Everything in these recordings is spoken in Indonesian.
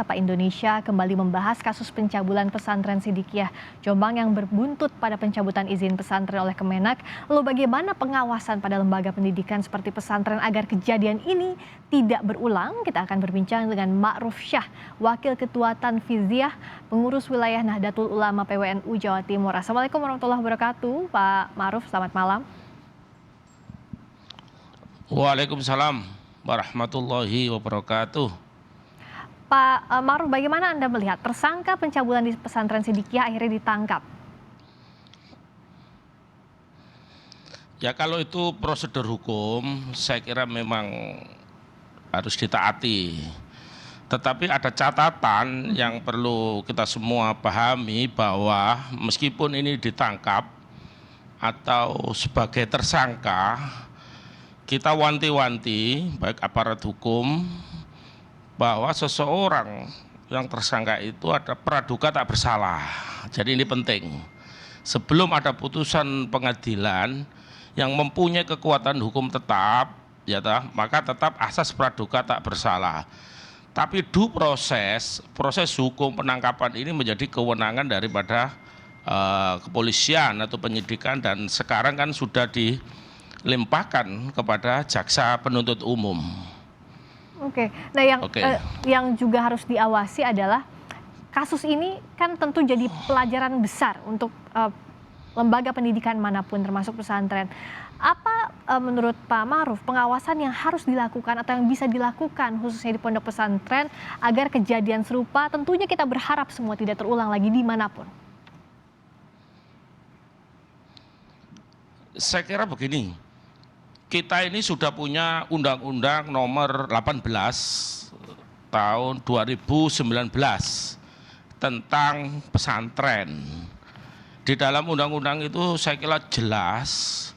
Sapa Indonesia kembali membahas kasus pencabulan pesantren Sidikiyah Jombang yang berbuntut pada pencabutan izin pesantren oleh Kemenak. Lalu bagaimana pengawasan pada lembaga pendidikan seperti pesantren agar kejadian ini tidak berulang? Kita akan berbincang dengan Ma'ruf Syah, Wakil Ketua Tanfiziah, Pengurus Wilayah Nahdlatul Ulama PWNU Jawa Timur. Assalamualaikum warahmatullahi wabarakatuh, Pak Ma'ruf, selamat malam. Waalaikumsalam warahmatullahi wabarakatuh. Pak Ma'ruf, bagaimana Anda melihat tersangka pencabulan di pesantren Sidikiyah akhirnya ditangkap? Ya kalau itu prosedur hukum, saya kira memang harus ditaati. Tetapi ada catatan yang perlu kita semua pahami bahwa meskipun ini ditangkap atau sebagai tersangka, kita wanti-wanti baik aparat hukum bahwa seseorang yang tersangka itu ada praduga tak bersalah. Jadi ini penting. Sebelum ada putusan pengadilan yang mempunyai kekuatan hukum tetap, maka tetap asas praduga tak bersalah. Tapi proses hukum penangkapan ini menjadi kewenangan daripada kepolisian atau penyidikan, dan sekarang kan sudah dilimpahkan kepada jaksa penuntut umum. Oke, nah yang juga harus diawasi adalah kasus ini kan tentu jadi pelajaran besar untuk lembaga pendidikan manapun termasuk pesantren. Apa menurut Pak Ma'ruf pengawasan yang harus dilakukan atau yang bisa dilakukan khususnya di pondok pesantren agar kejadian serupa tentunya kita berharap semua tidak terulang lagi dimanapun? Saya kira begini, kita ini sudah punya Undang-Undang nomor 18 tahun 2019 tentang pesantren. Di dalam undang-undang itu saya kira jelas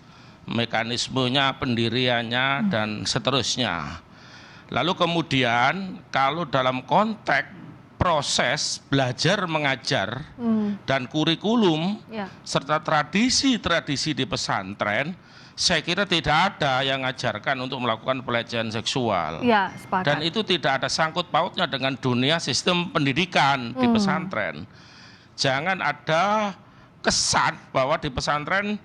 mekanismenya, pendiriannya, dan seterusnya. Lalu kemudian kalau dalam konteks proses belajar mengajar dan kurikulum serta tradisi-tradisi di pesantren, saya kira tidak ada yang mengajarkan untuk melakukan pelecehan seksual. Ya, sepakat. Dan itu tidak ada sangkut pautnya dengan dunia sistem pendidikan di pesantren. Jangan ada kesan bahwa di pesantren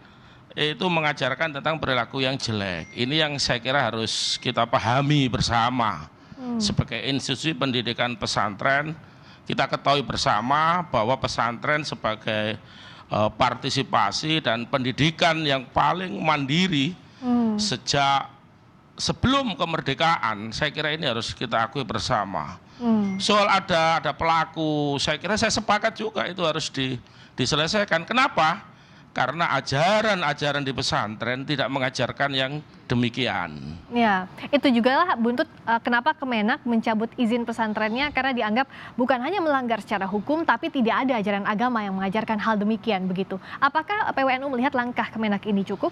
itu mengajarkan tentang perilaku yang jelek. Ini yang saya kira harus kita pahami bersama. Sebagai institusi pendidikan pesantren, kita ketahui bersama bahwa pesantren sebagai partisipasi dan pendidikan yang paling mandiri sejak sebelum kemerdekaan, saya kira ini harus kita akui bersama. Soal ada pelaku, saya kira saya sepakat juga itu harus diselesaikan. Kenapa? Karena ajaran-ajaran di pesantren tidak mengajarkan yang demikian. Ya, itu juga lah buntut kenapa Kemenak mencabut izin pesantrennya, karena dianggap bukan hanya melanggar secara hukum, tapi tidak ada ajaran agama yang mengajarkan hal demikian begitu. Apakah PWNU melihat langkah Kemenak ini cukup?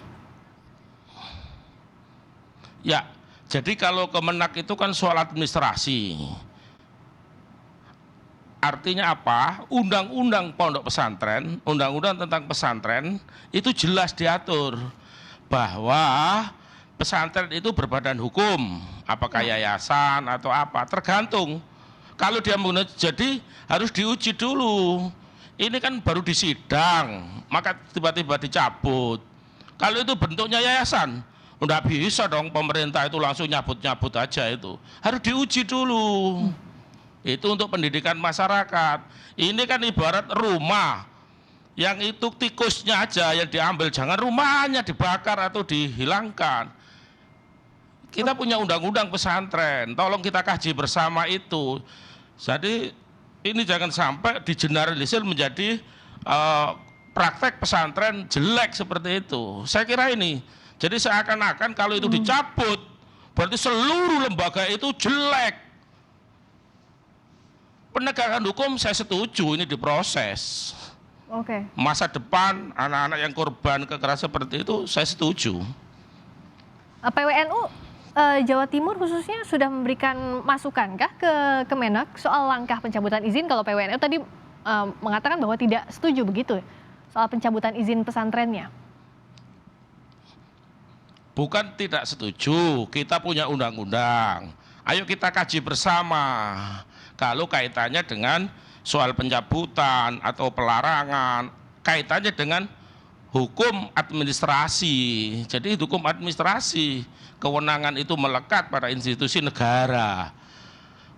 Ya, jadi kalau Kemenak itu kan soal administrasi. Artinya apa? Undang-undang pondok pesantren, undang-undang tentang pesantren itu jelas diatur bahwa pesantren itu berbadan hukum, apakah yayasan atau apa, tergantung. Kalau dia menggunakan, jadi harus diuji dulu. Ini kan baru disidang, maka tiba-tiba dicabut. Kalau itu bentuknya yayasan, udah bisa dong pemerintah itu langsung nyabut-nyabut aja itu. Harus diuji dulu. Itu untuk pendidikan masyarakat. Ini kan ibarat rumah, yang itu tikusnya aja yang diambil, jangan rumahnya dibakar atau dihilangkan. Kita punya undang-undang pesantren, tolong kita kaji bersama itu. Jadi ini jangan sampai digeneralisir menjadi praktek pesantren jelek seperti itu. Saya kira ini, jadi seakan-akan kalau itu dicabut, berarti seluruh lembaga itu jelek. Penegakan hukum saya setuju ini diproses. Oke. Masa depan anak-anak yang korban kekerasan seperti itu saya setuju. PWNU Jawa Timur khususnya sudah memberikan masukan kah ke Kemenak soal langkah pencabutan izin? Kalau PWNU tadi mengatakan bahwa tidak setuju begitu soal pencabutan izin pesantrennya. Bukan tidak setuju, kita punya undang-undang. Ayo kita kaji bersama. Kalau kaitannya dengan soal pencabutan atau pelarangan, kaitannya dengan hukum administrasi. Jadi hukum administrasi, kewenangan itu melekat pada institusi negara.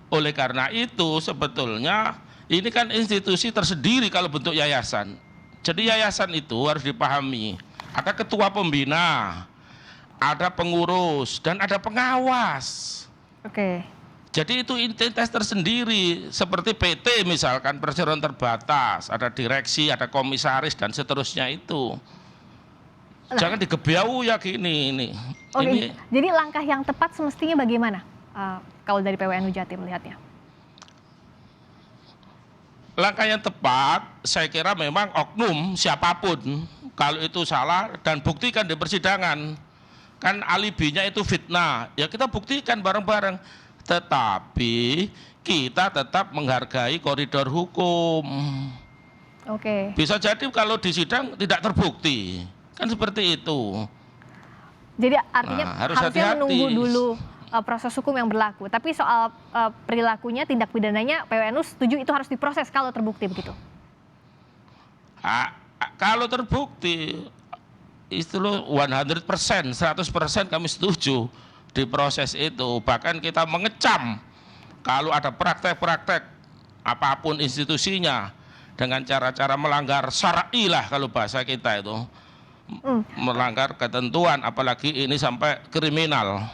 Oleh karena itu sebetulnya ini kan institusi tersendiri kalau bentuk yayasan. Jadi yayasan itu harus dipahami, ada ketua pembina, ada pengurus, dan ada pengawas. Oke. Jadi itu entitas tersendiri, seperti PT misalkan, perseroan terbatas, ada direksi, ada komisaris, dan seterusnya itu. Jangan digebiau ya gini ini. Oke, jadi langkah yang tepat semestinya bagaimana kalau dari PWNU Jatim melihatnya? Langkah yang tepat, saya kira memang oknum siapapun, kalau itu salah dan buktikan di persidangan. Kan alibinya itu fitnah, ya kita buktikan bareng-bareng. Tetapi kita tetap menghargai koridor hukum. Oke. Bisa jadi kalau di sidang tidak terbukti, kan seperti itu. Jadi artinya harus harusnya hati-hati. menunggu dulu proses hukum yang berlaku. Tapi soal perilakunya, tindak pidananya, PWNU setuju itu harus diproses kalau terbukti begitu? Kalau terbukti, itu 100%, 100% kami setuju diproses itu. Bahkan kita mengecam kalau ada praktek-praktek apapun institusinya dengan cara-cara melanggar syar'i lah kalau bahasa kita itu. Melanggar ketentuan, apalagi ini sampai kriminal.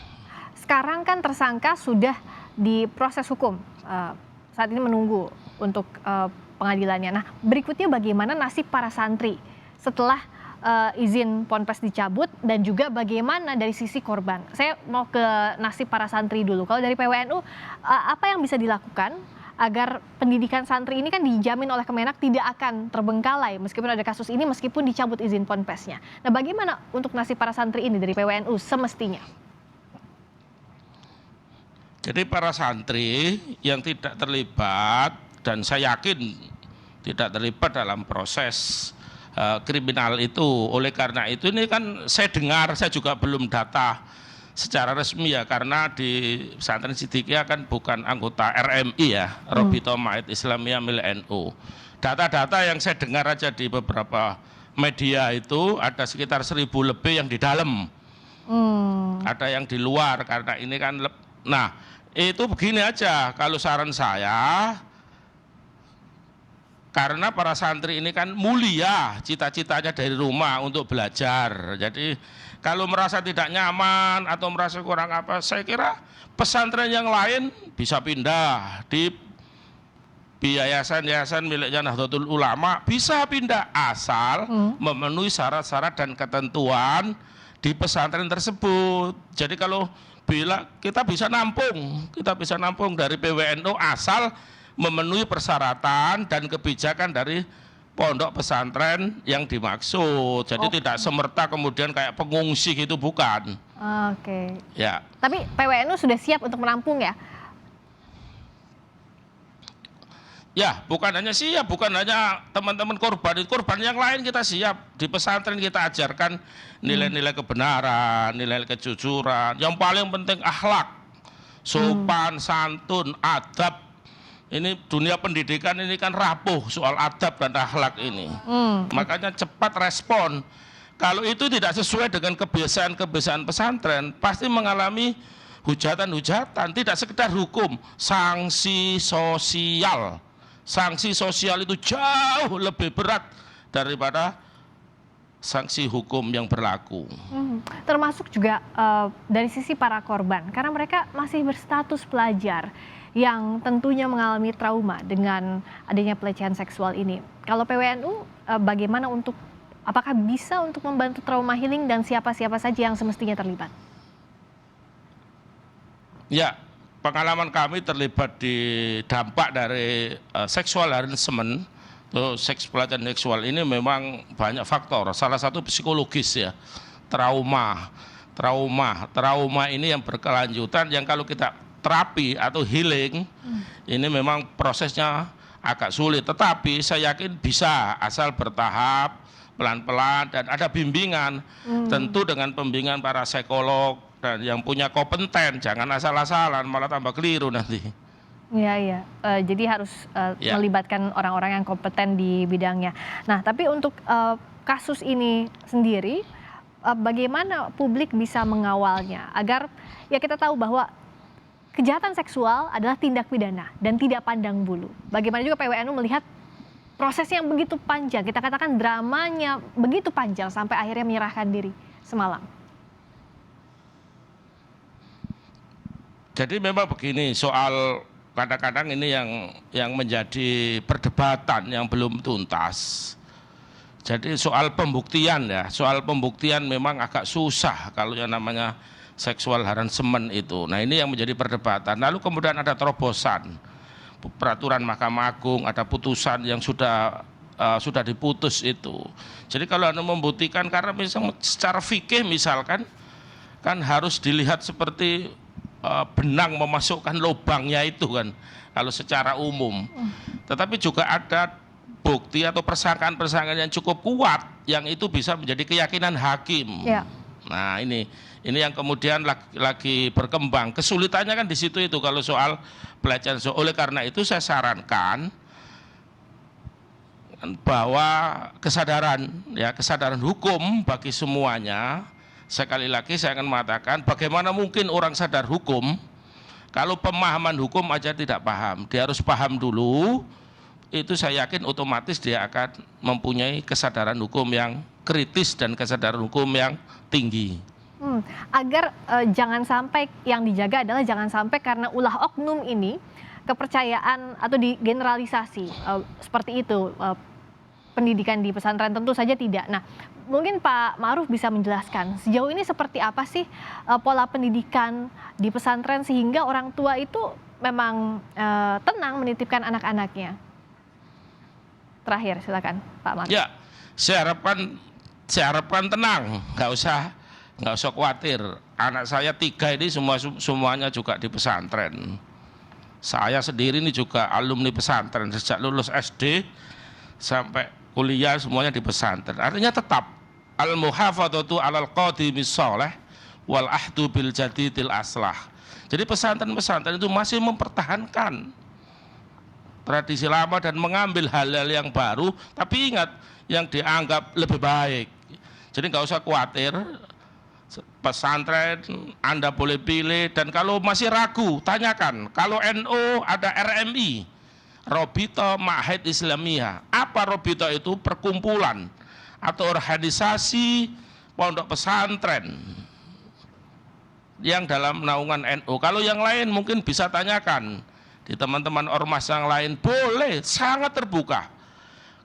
Sekarang kan tersangka sudah diproses hukum, saat ini menunggu untuk pengadilannya. Nah, berikutnya bagaimana nasib para santri setelah izin ponpes dicabut, dan juga bagaimana dari sisi korban? Saya mau ke nasib para santri dulu. Kalau dari PWNU, apa yang bisa dilakukan agar pendidikan santri ini kan dijamin oleh Kemenak tidak akan terbengkalai meskipun ada kasus ini, meskipun dicabut izin ponpesnya. Nah, bagaimana untuk nasib para santri ini dari PWNU semestinya? Jadi para santri yang tidak terlibat, dan saya yakin tidak terlibat dalam proses kriminal itu. Oleh karena itu ini kan saya dengar, saya juga belum data secara resmi ya, karena di pesantren Sidikiyah kan bukan anggota RMI ya, Robito Mait Islamiyah milik NU. Data-data yang saya dengar aja di beberapa media itu ada sekitar 1.000 lebih yang di dalam, ada yang di luar, karena ini kan, nah itu begini aja kalau saran saya. Karena para santri ini kan mulia, cita-citanya dari rumah untuk belajar. Jadi kalau merasa tidak nyaman atau merasa kurang apa, saya kira pesantren yang lain bisa pindah. Di yayasan-yayasan miliknya Nahdlatul Ulama bisa pindah, asal memenuhi syarat-syarat dan ketentuan di pesantren tersebut. Jadi kalau kita bisa nampung dari PWNU asal memenuhi persyaratan dan kebijakan dari pondok pesantren yang dimaksud. Jadi tidak semerta kemudian kayak pengungsi gitu, bukan. Oke. Ya. Tapi PWNU sudah siap untuk menampung ya? Ya, bukan hanya teman-teman korban yang lain kita siap. Di pesantren kita ajarkan nilai-nilai kebenaran, nilai kejujuran. Yang paling penting akhlak, sopan, santun, adab. Ini dunia pendidikan ini kan rapuh soal adab dan akhlak ini. Makanya cepat respon. Kalau itu tidak sesuai dengan kebiasaan-kebiasaan pesantren, pasti mengalami hujatan-hujatan. Tidak sekedar hukum, sanksi sosial. Sanksi sosial itu jauh lebih berat daripada sanksi hukum yang berlaku. Termasuk juga dari sisi para korban, karena mereka masih berstatus pelajar yang tentunya mengalami trauma dengan adanya pelecehan seksual ini. Kalau PWNU bagaimana apakah bisa untuk membantu trauma healing, dan siapa-siapa saja yang semestinya terlibat? Ya, pengalaman kami terlibat di dampak dari sexual harassment, seks pelecehan seksual ini memang banyak faktor. Salah satu psikologis ya, trauma ini yang berkelanjutan, yang kalau kita terapi atau healing ini memang prosesnya agak sulit, tetapi saya yakin bisa asal bertahap, pelan-pelan, dan ada bimbingan. Tentu dengan pembimbingan para psikolog dan yang punya kompeten, jangan asal-asalan malah tambah keliru nanti. Iya, iya. Jadi harus Ya. melibatkan orang-orang yang kompeten di bidangnya. Nah, tapi untuk kasus ini sendiri, bagaimana publik bisa mengawalnya agar ya kita tahu bahwa kejahatan seksual adalah tindak pidana dan tidak pandang bulu. Bagaimana juga PWNU melihat prosesnya yang begitu panjang, kita katakan dramanya begitu panjang sampai akhirnya menyerahkan diri semalam. Jadi memang begini, soal kadang-kadang ini yang menjadi perdebatan yang belum tuntas. Jadi soal pembuktian ya, soal pembuktian memang agak susah kalau yang namanya seksual harassment itu. Nah ini yang menjadi perdebatan. Lalu kemudian ada terobosan, peraturan Mahkamah Agung, ada putusan yang sudah diputus itu. Jadi kalau Anda membuktikan, karena misalnya secara fikih misalkan, kan harus dilihat seperti benang memasukkan lubangnya itu kan, kalau secara umum. Tetapi juga ada bukti atau persangkaan-persangkaan yang cukup kuat, yang itu bisa menjadi keyakinan hakim. Ya. Nah ini yang kemudian lagi berkembang. Kesulitannya kan di situ itu kalau soal pelecehan. Oleh karena itu saya sarankan bahwa kesadaran hukum bagi semuanya. Sekali lagi saya akan mengatakan, bagaimana mungkin orang sadar hukum kalau pemahaman hukum aja tidak paham. Dia harus paham dulu, itu saya yakin otomatis dia akan mempunyai kesadaran hukum yang kritis dan kesadaran hukum yang tinggi. Agar jangan sampai, yang dijaga adalah jangan sampai karena ulah oknum ini kepercayaan atau digeneralisasi seperti itu pendidikan di pesantren, tentu saja tidak. Nah, mungkin Pak Ma'ruf bisa menjelaskan sejauh ini seperti apa sih pola pendidikan di pesantren sehingga orang tua itu memang tenang menitipkan anak-anaknya. Terakhir silakan Pak Ma'ruf. Ya, saya harapkan tenang, nggak usah khawatir. Anak saya 3 ini semuanya juga di pesantren. Saya sendiri ini juga alumni pesantren, sejak lulus SD sampai kuliah semuanya di pesantren. Artinya tetap al-muhafadzatu 'alal qadimis shalih wal ahdu bil jadidil aslah. Jadi pesantren-pesantren itu masih mempertahankan tradisi lama dan mengambil hal-hal yang baru, tapi ingat yang dianggap lebih baik. Jadi nggak usah khawatir, pesantren Anda boleh pilih, dan kalau masih ragu tanyakan. Kalau NU ada RMI, Robito Ma'had Islamiyah. Apa Robito itu? Perkumpulan atau organisasi pondok pesantren yang dalam naungan NU. Kalau yang lain mungkin bisa tanyakan di teman-teman ormas yang lain, boleh, sangat terbuka.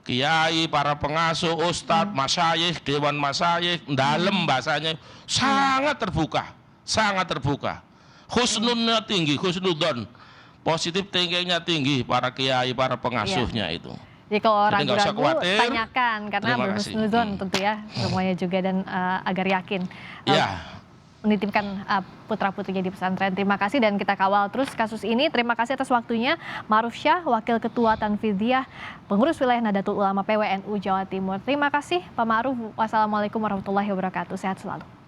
Kiai, para pengasuh, ustadz, masyayikh, dewan masyayikh, dalam bahasanya sangat terbuka, sangat terbuka. Husnunnya tinggi, husnudon, positif thinkingnya tinggi para kiai, para pengasuhnya itu. Jadi kalau Jadi nggak usah ragu-ragu khawatir. tanyakan, karena Terima kasih. berhusnuzon tentu ya semuanya juga, dan agar yakin menitipkan putra-putrinya di pesantren. Terima kasih dan kita kawal terus kasus ini. Terima kasih atas waktunya Ma'ruf Syah, Wakil Ketua Tanfidiyah, Pengurus Wilayah Nahdlatul Ulama PWNU Jawa Timur. Terima kasih Pak Ma'ruf. Wassalamualaikum warahmatullahi wabarakatuh. Sehat selalu.